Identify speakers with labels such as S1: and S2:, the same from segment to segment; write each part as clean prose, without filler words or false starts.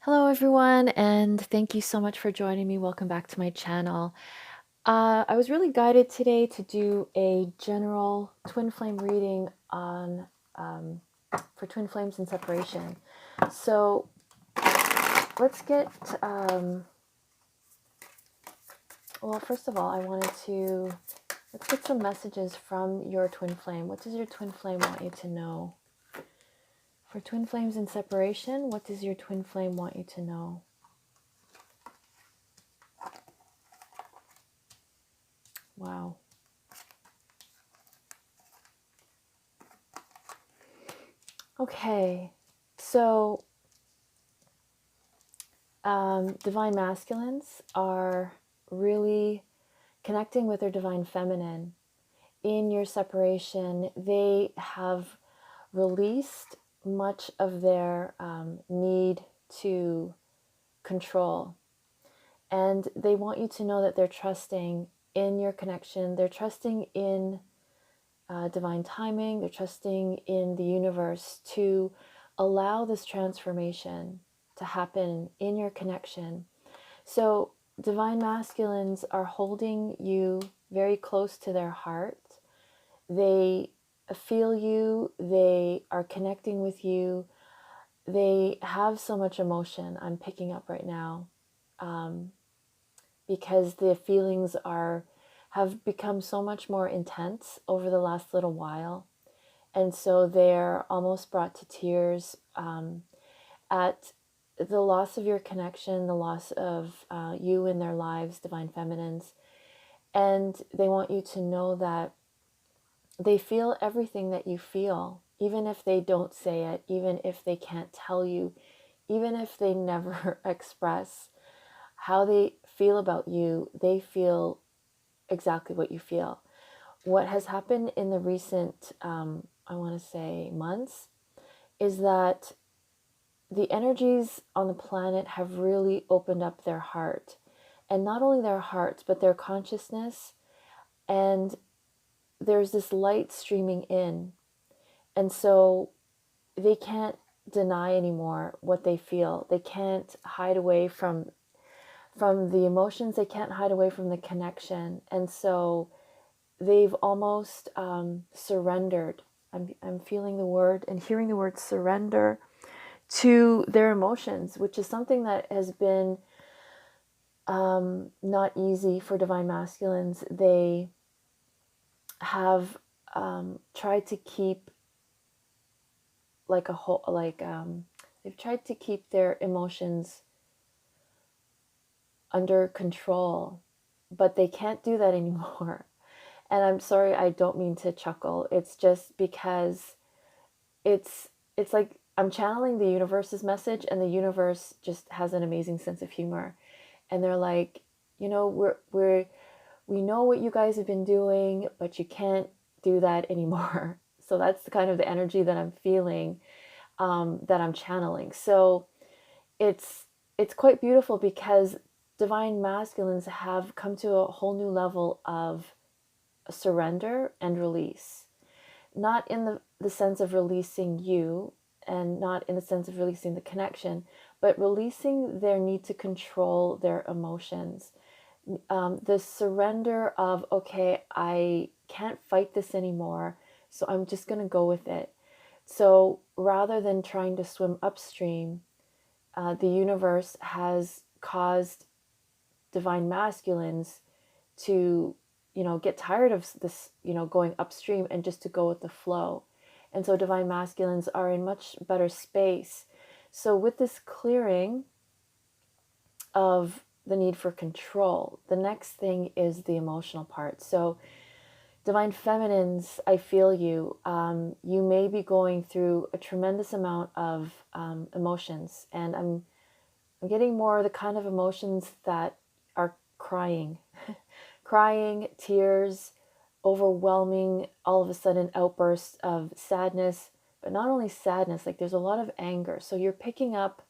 S1: Hello, everyone, and thank you so much for joining me. Welcome back to my channel. I was really guided today to do a general twin flame reading on for twin flames and separation. So let's get well. First of all, let's get some messages from your twin flame. What does your twin flame want you to know? For twin flames and separation, what does your twin flame want you to know? Wow. Okay, so divine masculines are really connecting with their divine feminine. In your separation, they have released much of their need to control. And they want you to know that they're trusting in your connection. They're trusting in divine timing. They're trusting in the universe to allow this transformation to happen in your connection. So divine masculines are holding you very close to their heart. They feel you. They are connecting with you. They have so much emotion I'm picking up right now, because the feelings have become so much more intense over the last little while. And so they're almost brought to tears at the loss of your connection, the loss of you in their lives, divine feminines. And they want you to know that they feel everything that you feel, even if they don't say it, even if they can't tell you, even if they never express how they feel about you. They feel exactly what you feel. What has happened in the recent, I want to say, months, is that the energies on the planet have really opened up their heart. And not only their hearts, but their consciousness. And there's this light streaming in. And so they can't deny anymore what they feel. They can't hide away from the emotions. They can't hide away from the connection. And so they've almost surrendered. I'm feeling the word and hearing the word surrender to their emotions, which is something that has been not easy for divine masculines. They have tried to keep they've tried to keep their emotions under control, but they can't do that anymore. And I'm sorry, I don't mean to chuckle. It's just because it's like I'm channeling the universe's message, and the universe just has an amazing sense of humor. And they're like, we know what you guys have been doing, but you can't do that anymore. So that's kind of the energy that I'm feeling, that I'm channeling. So it's quite beautiful because divine masculines have come to a whole new level of surrender and release. Not in the sense of releasing you, and not in the sense of releasing the connection, but releasing their need to control their emotions. The surrender of, okay, I can't fight this anymore, so I'm just going to go with it. So rather than trying to swim upstream, the universe has caused divine masculines to, get tired of this, going upstream, and just to go with the flow. And so divine masculines are in much better space. So with this clearing of the need for control, the next thing is the emotional part. So divine feminines, I feel you. You may be going through a tremendous amount of emotions, and I'm getting more of the kind of emotions that are crying, crying, tears, overwhelming, all of a sudden outbursts of sadness, but not only sadness, like there's a lot of anger. So you're picking up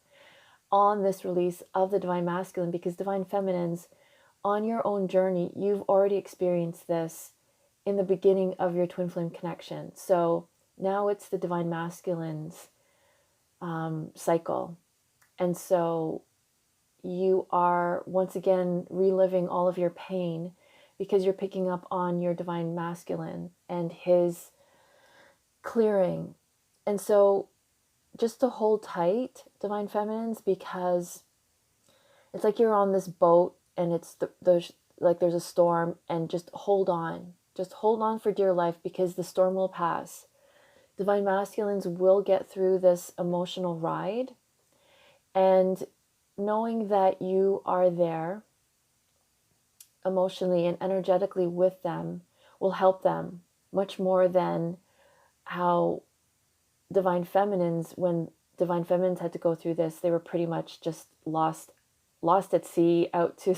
S1: on this release of the divine masculine, because divine feminines, on your own journey, you've already experienced this in the beginning of your twin flame connection. So now it's the divine masculine's cycle. And so you are once again reliving all of your pain because you're picking up on your divine masculine and his clearing. And so just to hold tight, divine feminines, because it's like you're on this boat and it's like there's a storm, and just hold on. Just hold on for dear life, because the storm will pass. Divine masculines will get through this emotional ride, and knowing that you are there emotionally and energetically with them will help them much more than how divine feminines, when divine feminines had to go through this, they were pretty much just lost at sea, out to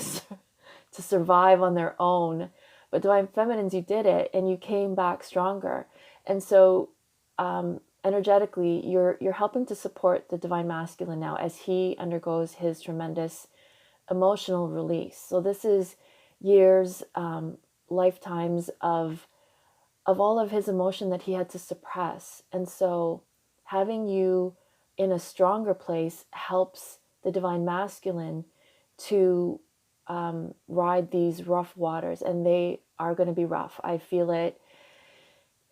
S1: to survive on their own. But divine feminines, you did it and you came back stronger. And so energetically, you're helping to support the divine masculine now as he undergoes his tremendous emotional release. So this is years, lifetimes of all of his emotion that he had to suppress. And so having you in a stronger place helps the divine masculine to ride these rough waters, and they are going to be rough. I feel it.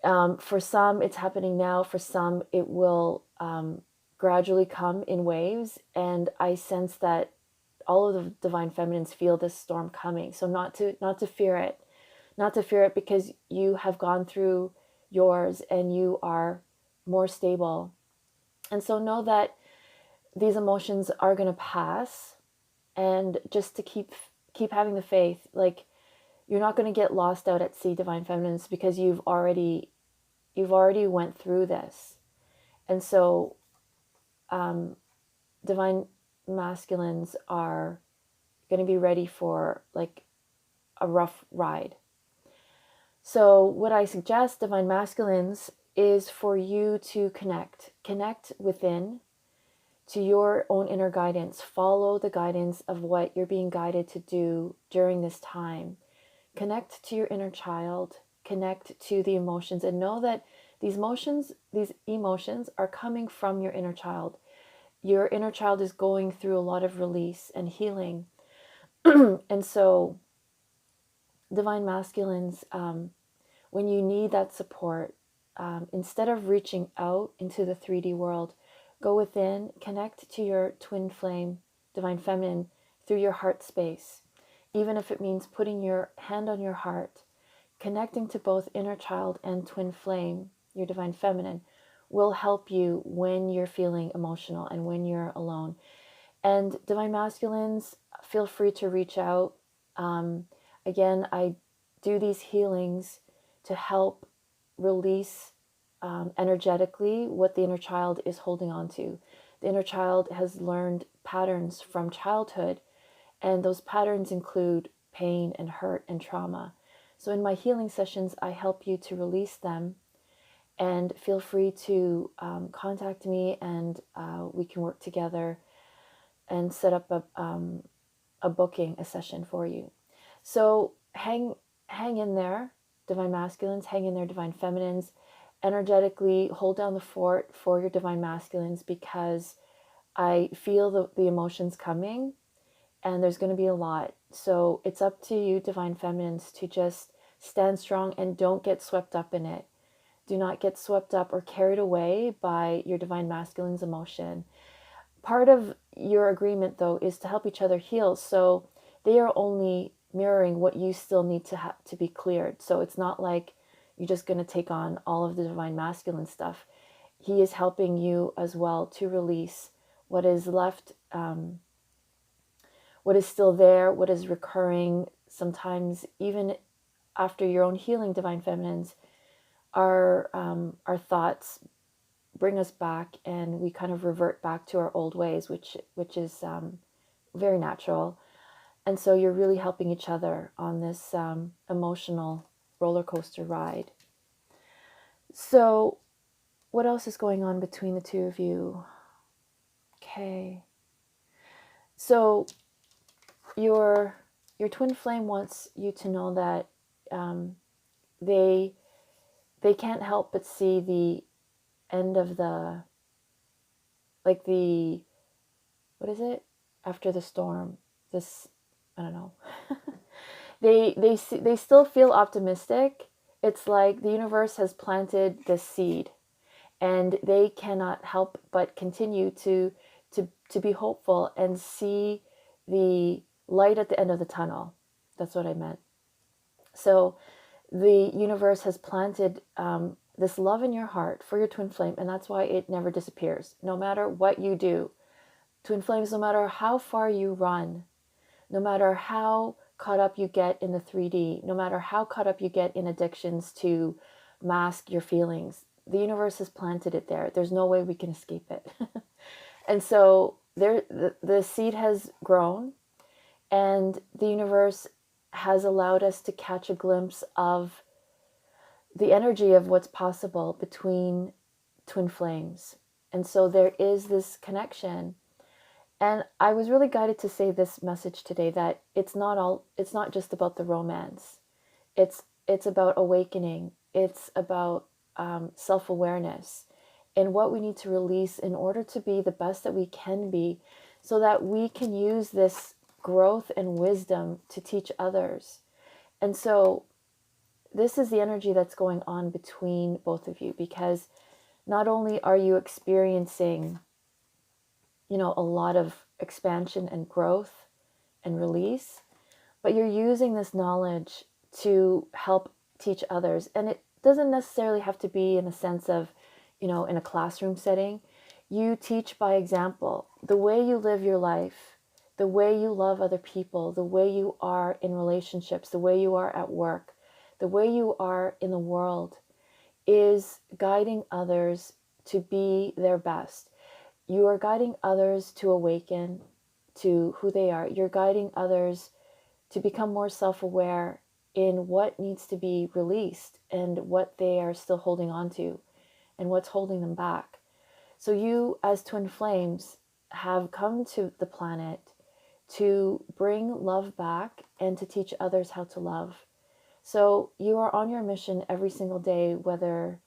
S1: For some, it's happening now. For some, it will gradually come in waves. And I sense that all of the divine feminines feel this storm coming. So not to fear it, not to fear it, because you have gone through yours and you are more stable. And so know that these emotions are going to pass, and just to keep having the faith. Like, you're not going to get lost out at sea, divine feminines, because you've already went through this. And so divine masculines are going to be ready for like a rough ride. So what I suggest, divine masculines, is for you to connect within to your own inner guidance. Follow the guidance of what you're being guided to do during this time. Connect to your inner child, connect to the emotions, and know that these emotions are coming from your inner child. Your inner child is going through a lot of release and healing. And so divine masculines, when you need that support, instead of reaching out into the 3D world, go within, connect to your twin flame, divine feminine, through your heart space. Even if it means putting your hand on your heart, connecting to both inner child and twin flame, your divine feminine, will help you when you're feeling emotional and when you're alone. And divine masculines, feel free to reach out. Again, I do these healings to help release energetically what the inner child is holding on to. The inner child has learned patterns from childhood, and those patterns include pain and hurt and trauma. So in my healing sessions, I help you to release them, and feel free to contact me, and we can work together and set up a booking, a session for you. So hang in there, divine masculines, hang in there, divine feminines. Energetically hold down the fort for your divine masculines, because I feel the emotions coming, and there's going to be a lot. So it's up to you, divine feminines, to just stand strong and don't get swept up in it. Do not get swept up or carried away by your divine masculine's emotion. Part of your agreement, though, is to help each other heal. So they are only mirroring what you still need to be cleared. So it's not like you're just going to take on all of the divine masculine stuff. He is helping you as well to release what is left, what is still there, what is recurring. Sometimes even after your own healing, divine feminines, our thoughts bring us back, and we kind of revert back to our old ways, which is very natural. And so you're really helping each other on this emotional roller coaster ride. So what else is going on between the two of you? Okay. So your twin flame wants you to know that they can't help but see the end of the what is it? After the storm. This, I don't know. They still feel optimistic. It's like the universe has planted this seed, and they cannot help but continue to be hopeful and see the light at the end of the tunnel. That's what I meant. So the universe has planted this love in your heart for your twin flame, and that's why it never disappears. No matter what you do, twin flames, no matter how far you run, no matter how caught up you get in the 3D, no matter how caught up you get in addictions to mask your feelings, the universe has planted it there. There's no way we can escape it. And so the seed has grown, and the universe has allowed us to catch a glimpse of the energy of what's possible between twin flames. And so there is this connection. And I was really guided to say this message today, that it's not just about the romance. It's about awakening. It's about self-awareness and what we need to release in order to be the best that we can be, so that we can use this growth and wisdom to teach others. And so this is the energy that's going on between both of you, because not only are you experiencing, a lot of expansion and growth and release, but you're using this knowledge to help teach others. And it doesn't necessarily have to be in a sense of, in a classroom setting. You teach by example. The way you live your life, the way you love other people, the way you are in relationships, the way you are at work, the way you are in the world is guiding others to be their best. You are guiding others to awaken to who they are. You're guiding others to become more self-aware in what needs to be released and what they are still holding on to and what's holding them back. So you, as twin flames, have come to the planet to bring love back and to teach others how to love. So you are on your mission every single day, whether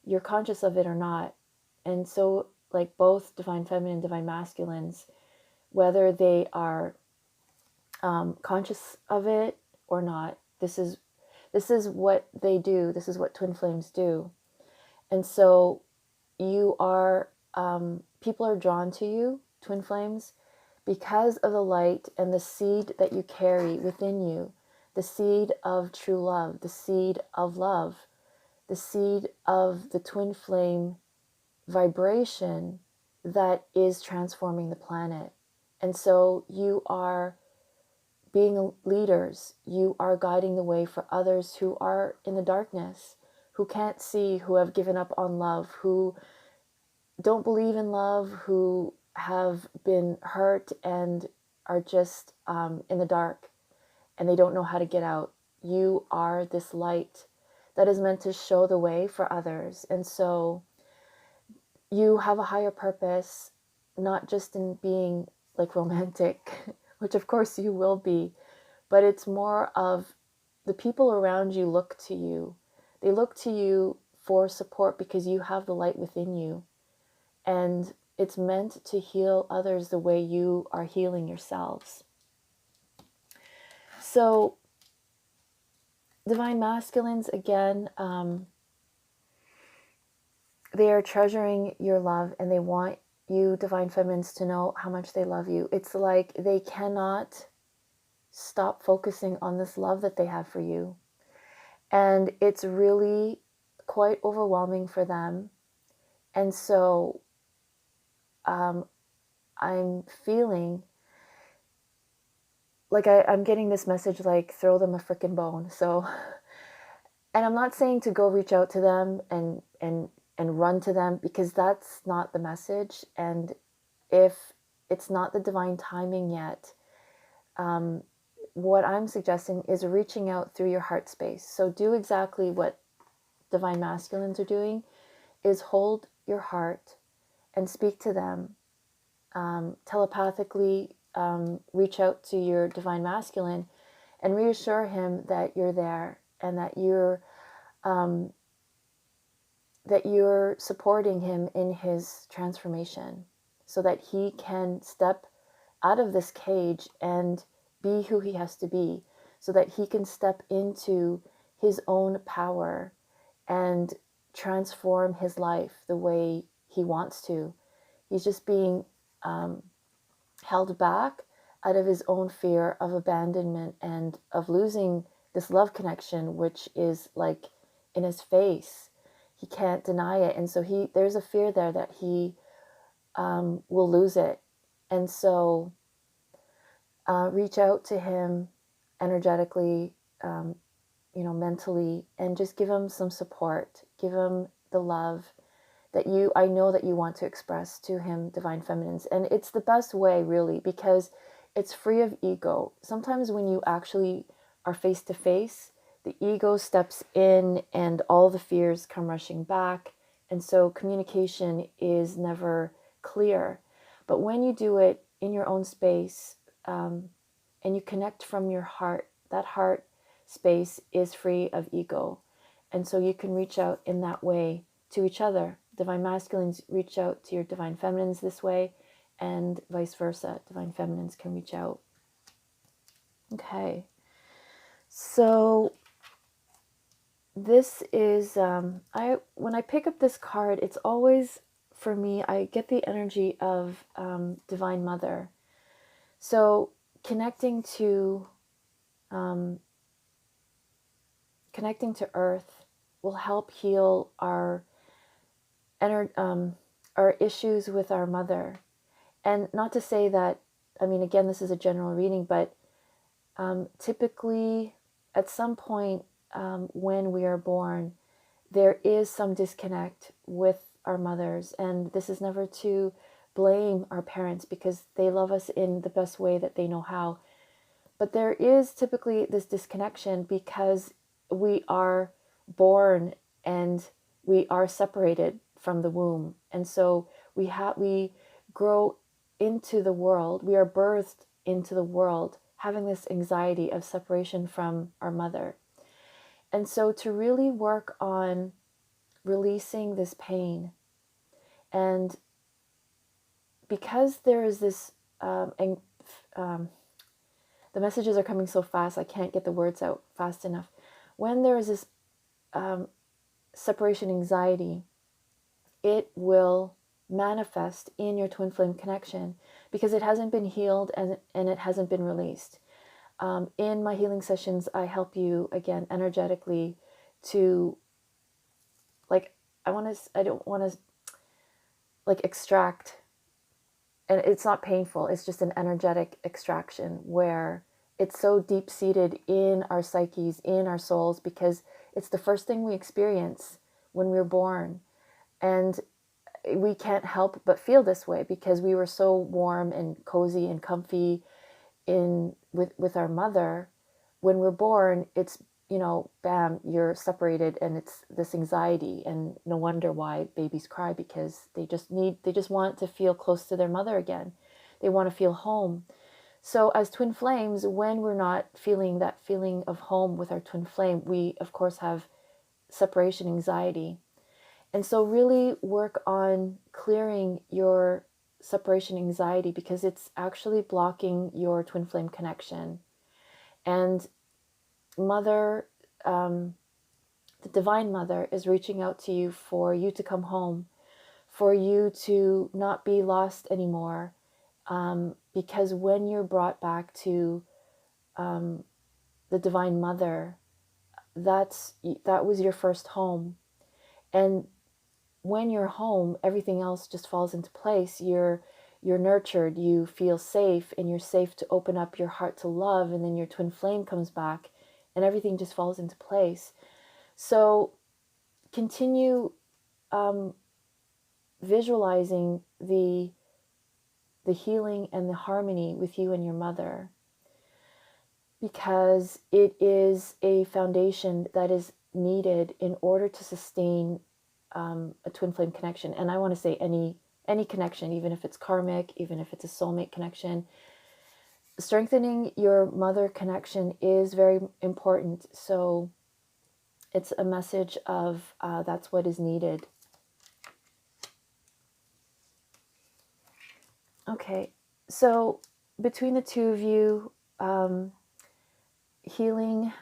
S1: you're conscious of it or not. And so, like both divine feminine, divine masculines, whether they are conscious of it or not, this is what they do. This is what twin flames do. And so you are, people are drawn to you, twin flames, because of the light and the seed that you carry within you, the seed of true love, the seed of love, the seed of the twin flame vibration that is transforming the planet. And so you are being leaders. You are guiding the way for others who are in the darkness, who can't see, who have given up on love, who don't believe in love, who have been hurt and are just in the dark and they don't know how to get out. You are this light that is meant to show the way for others. And so you have a higher purpose, not just in being like romantic, which of course you will be, but it's more of the people around you look to you. They look to you for support because you have the light within you. And it's meant to heal others the way you are healing yourselves. So divine masculines, again, they are treasuring your love, and they want you, divine feminines, to know how much they love you. It's like they cannot stop focusing on this love that they have for you. And it's really quite overwhelming for them. And so I'm feeling like I'm getting this message, like, throw them a freaking bone. So, and I'm not saying to go reach out to them and run to them, because that's not the message. And if it's not the divine timing yet, what I'm suggesting is reaching out through your heart space. So do exactly what divine masculines are doing, is hold your heart and speak to them. Telepathically reach out to your divine masculine and reassure him that you're there, and that you're supporting him in his transformation, so that he can step out of this cage and be who he has to be so that he can step into his own power and transform his life the way he wants to. He's just being held back out of his own fear of abandonment and of losing this love connection, which is like in his face. He can't deny it. And so there's a fear there that he will lose it. And so reach out to him energetically, mentally, and just give him some support. Give him the love that I know that you want to express to him, Divine Feminines. And it's the best way, really, because it's free of ego. Sometimes when you actually are face to face, the ego steps in and all the fears come rushing back. And so communication is never clear. But when you do it in your own space, and you connect from your heart, that heart space is free of ego. And so you can reach out in that way to each other. Divine Masculines reach out to your Divine Feminines this way, and vice versa. Divine Feminines can reach out. Okay. So this is, when I pick up this card, it's always, for me, I get the energy of Divine Mother. So connecting to Earth will help heal our issues with our mother. And not to say that, again, this is a general reading, but typically at some point when we are born, there is some disconnect with our mothers. And this is never to blame our parents, because they love us in the best way that they know how. But there is typically this disconnection because we are born and we are separated from the womb. And so we grow into the world, we are birthed into the world having this anxiety of separation from our mother. And so to really work on releasing this pain, and because there is this, the messages are coming so fast, I can't get the words out fast enough. When there is this separation anxiety, it will manifest in your twin flame connection because it hasn't been healed and it hasn't been released. In my healing sessions, I help you, again, energetically to, I don't want to extract, and it's not painful, it's just an energetic extraction where it's so deep-seated in our psyches, in our souls, because it's the first thing we experience when we're born. And we can't help but feel this way because we were so warm and cozy and comfy with our mother. When we're born, it's, bam, you're separated, and it's this anxiety. And no wonder why babies cry, because they just want to feel close to their mother again. They want to feel home. So as twin flames, when we're not feeling that feeling of home with our twin flame, we of course have separation anxiety. And so really work on clearing your separation anxiety, because it's actually blocking your twin flame connection. And mother, the Divine Mother, is reaching out to you for you to come home, for you to not be lost anymore. Because when you're brought back to the Divine Mother, that was your first home. And when you're home, everything else just falls into place. You're nurtured, you feel safe, and you're safe to open up your heart to love, and then your twin flame comes back and everything just falls into place. So continue visualizing the healing and the harmony with you and your mother, because it is a foundation that is needed in order to sustain a twin flame connection. And I want to say any connection, even if it's karmic, even if it's a soulmate connection, strengthening your mother connection is very important. So it's a message of that's what is needed. Okay, so between the two of you, healing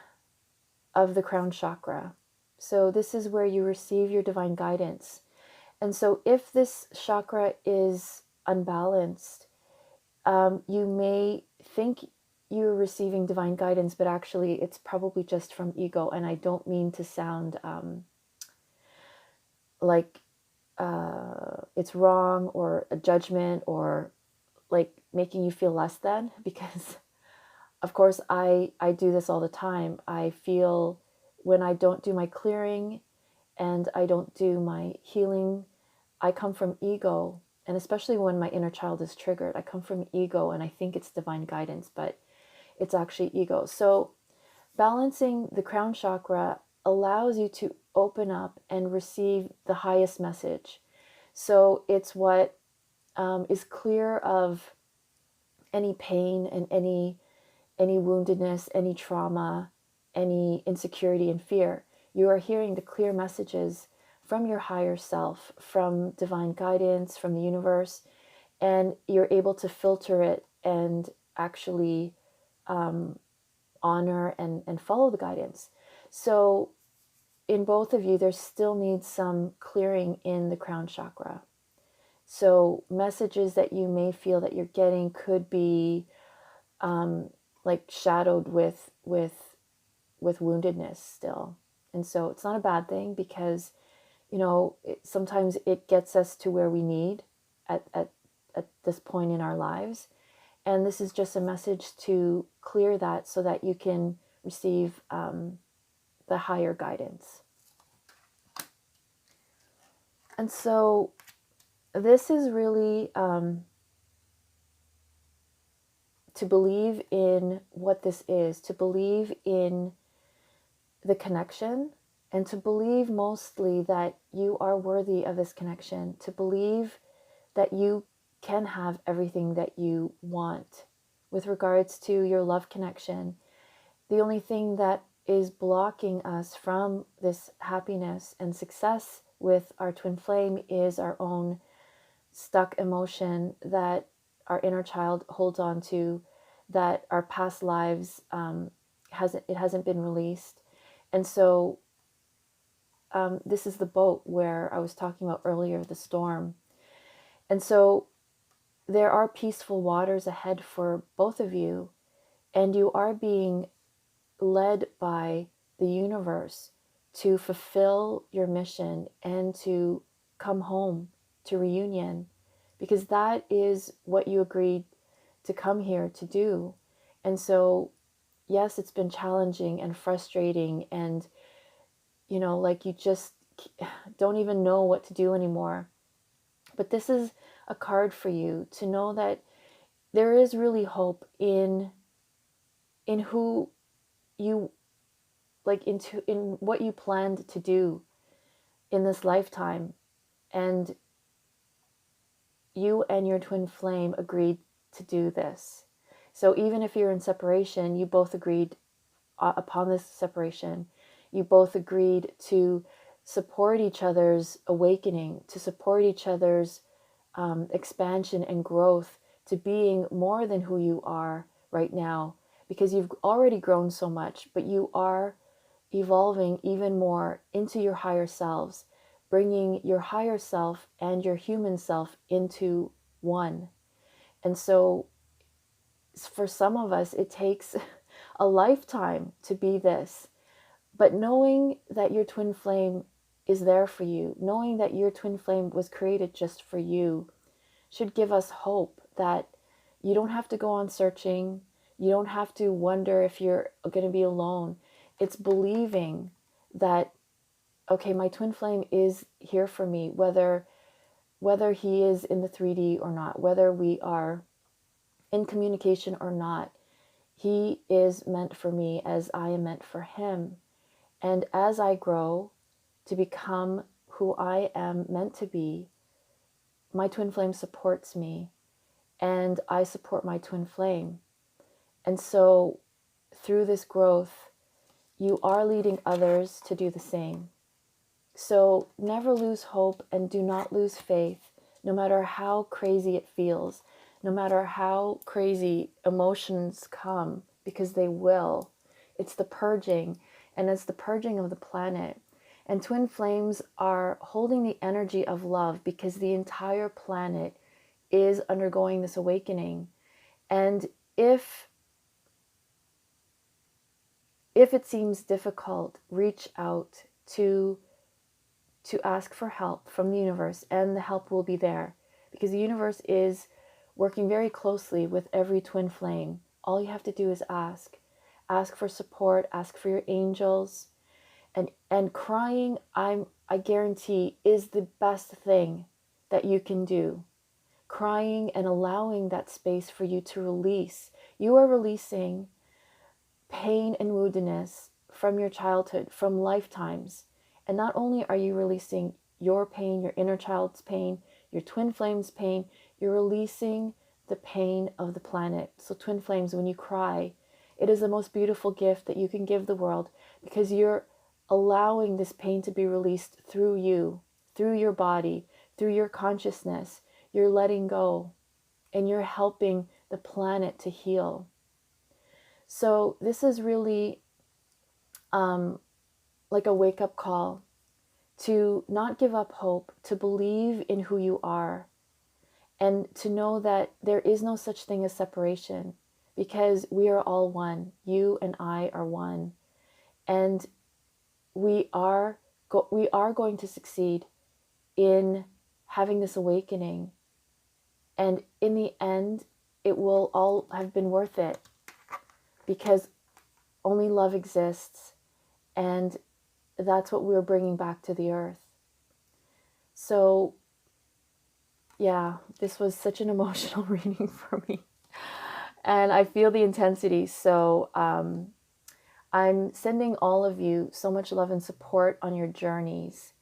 S1: of the crown chakra. So this is where you receive your divine guidance. And so if this chakra is unbalanced, you may think you're receiving divine guidance, but actually it's probably just from ego. And I don't mean to sound like it's wrong or a judgment or like making you feel less than, because of course I do this all the time. I feel when I don't do my clearing and I don't do my healing, I come from ego. And especially when my inner child is triggered, I come from ego and I think it's divine guidance, but it's actually ego. So balancing the crown chakra allows you to open up and receive the highest message. So it's what is clear of any pain and any woundedness, any trauma, any insecurity and fear. You are hearing the clear messages from your higher self, from divine guidance, from the universe, and you're able to filter it and actually honor and follow the guidance. So in both of you, there still needs some clearing in the crown chakra. So messages that you may feel that you're getting could be like shadowed with woundedness still. And so it's not a bad thing, because sometimes it gets us to where we need at this point in our lives. And this is just a message to clear that so that you can receive the higher guidance. And so this is really to believe in what this is, to believe in the connection, and to believe mostly that you are worthy of this connection, to believe that you can have everything that you want with regards to your love connection. The only thing that is blocking us from this happiness and success with our twin flame is our own stuck emotion that our inner child holds on to, that our past lives hasn't been released. And so this is the boat where I was talking about earlier, the storm. And so there are peaceful waters ahead for both of you, and you are being led by the universe to fulfill your mission and to come home to reunion, because that is what you agreed to come here to do. And so, yes, it's been challenging and frustrating, and like you just don't even know what to do anymore. But this is a card for you to know that there is really hope in who you in what you planned to do in this lifetime. And you and your twin flame agreed to do this. So even if you're in separation, you both agreed upon this separation. You both agreed to support each other's awakening, to support each other's expansion and growth, to being more than who you are right now, because you've already grown so much, but you are evolving even more into your higher selves, bringing your higher self and your human self into one. And so for some of us, it takes a lifetime to be this. But knowing that your twin flame is there for you, knowing that your twin flame was created just for you, should give us hope that you don't have to go on searching. You don't have to wonder if you're going to be alone. It's believing that, okay, my twin flame is here for me, whether he is in the 3D or not, whether we are in communication or not. He is meant for me as I am meant for him. And as I grow to become who I am meant to be, my twin flame supports me, and I support my twin flame. And so through this growth, you are leading others to do the same. So never lose hope and do not lose faith, no matter how crazy it feels, no matter how crazy emotions come, because they will. It's the purging, and it's the purging of the planet. And twin flames are holding the energy of love because the entire planet is undergoing this awakening. And if it seems difficult, reach out to ask for help from the universe, and the help will be there, because the universe is working very closely with every twin flame. All you have to do is ask for support, ask for your angels. And crying, I guarantee, is the best thing that you can do. Crying and allowing that space for you to release. You are releasing pain and woundedness from your childhood, from lifetimes. And not only are you releasing your pain, your inner child's pain, your twin flames' pain, you're releasing the pain of the planet. So twin flames, when you cry, it is the most beautiful gift that you can give the world, because you're allowing this pain to be released through you, through your body, through your consciousness. You're letting go, and you're helping the planet to heal. So this is really like a wake-up call to not give up hope, to believe in who you are, and to know that there is no such thing as separation, because we are all one. You and I are one. And we are going to succeed in having this awakening. And in the end, it will all have been worth it, because only love exists, and that's what we're bringing back to the earth. So yeah, this was such an emotional reading for me, and I feel the intensity. So I'm sending all of you so much love and support on your journeys.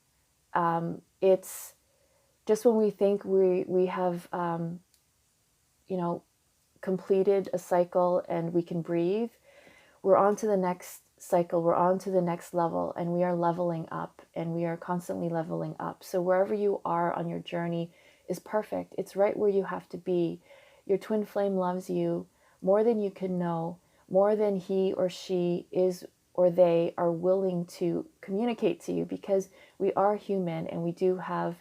S1: It's just when we think we have completed a cycle and we can breathe, we're on to the next cycle, we're on to the next level, and we are leveling up, and we are constantly leveling up. So wherever you are on your journey is perfect. It's right where you have to be. Your twin flame loves you more than you can know, more than he or she is or they are willing to communicate to you, because we are human and we do have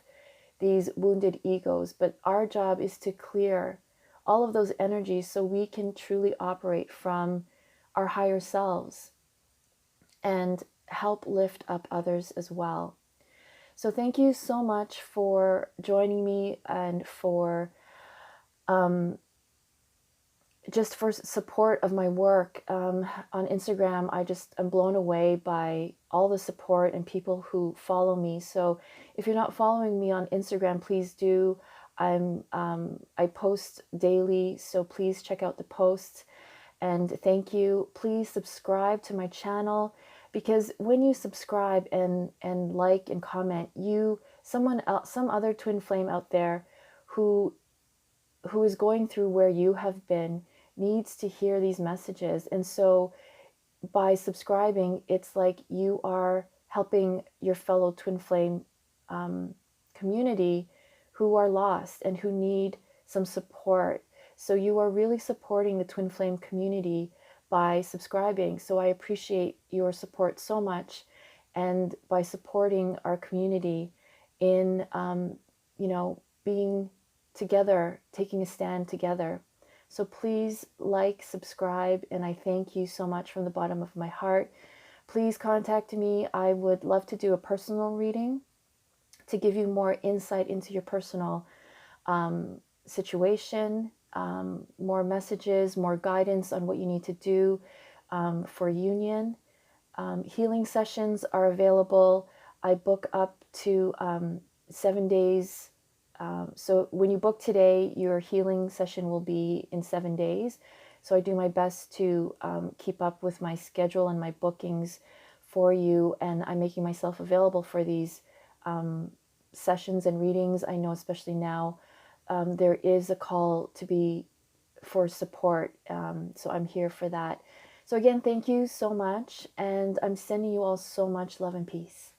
S1: these wounded egos. But our job is to clear all of those energies so we can truly operate from our higher selves and help lift up others as well. So thank you so much for joining me, and for just for support of my work on Instagram. I'm blown away by all the support and people who follow me. So if you're not following me on Instagram, please do. I post daily, so please check out the posts. And thank you. Please subscribe to my channel, because when you subscribe and like and comment, some other twin flame out there who is going through where you have been needs to hear these messages. And so by subscribing, it's like you are helping your fellow twin flame community who are lost and who need some support. So you are really supporting the twin flame community by subscribing. So I appreciate your support so much, and by supporting our community in being together, taking a stand together. So please like, subscribe, and I thank you so much from the bottom of my heart. Please contact me. I would love to do a personal reading to give you more insight into your personal situation, more messages, more guidance on what you need to do for union. Healing sessions are available. I book up to 7 days. So when you book today, your healing session will be in 7 days. So I do my best to keep up with my schedule and my bookings for you, and I'm making myself available for these sessions and readings. I know especially now there is a call to be for support, so I'm here for that. So again, thank you so much, and I'm sending you all so much love and peace.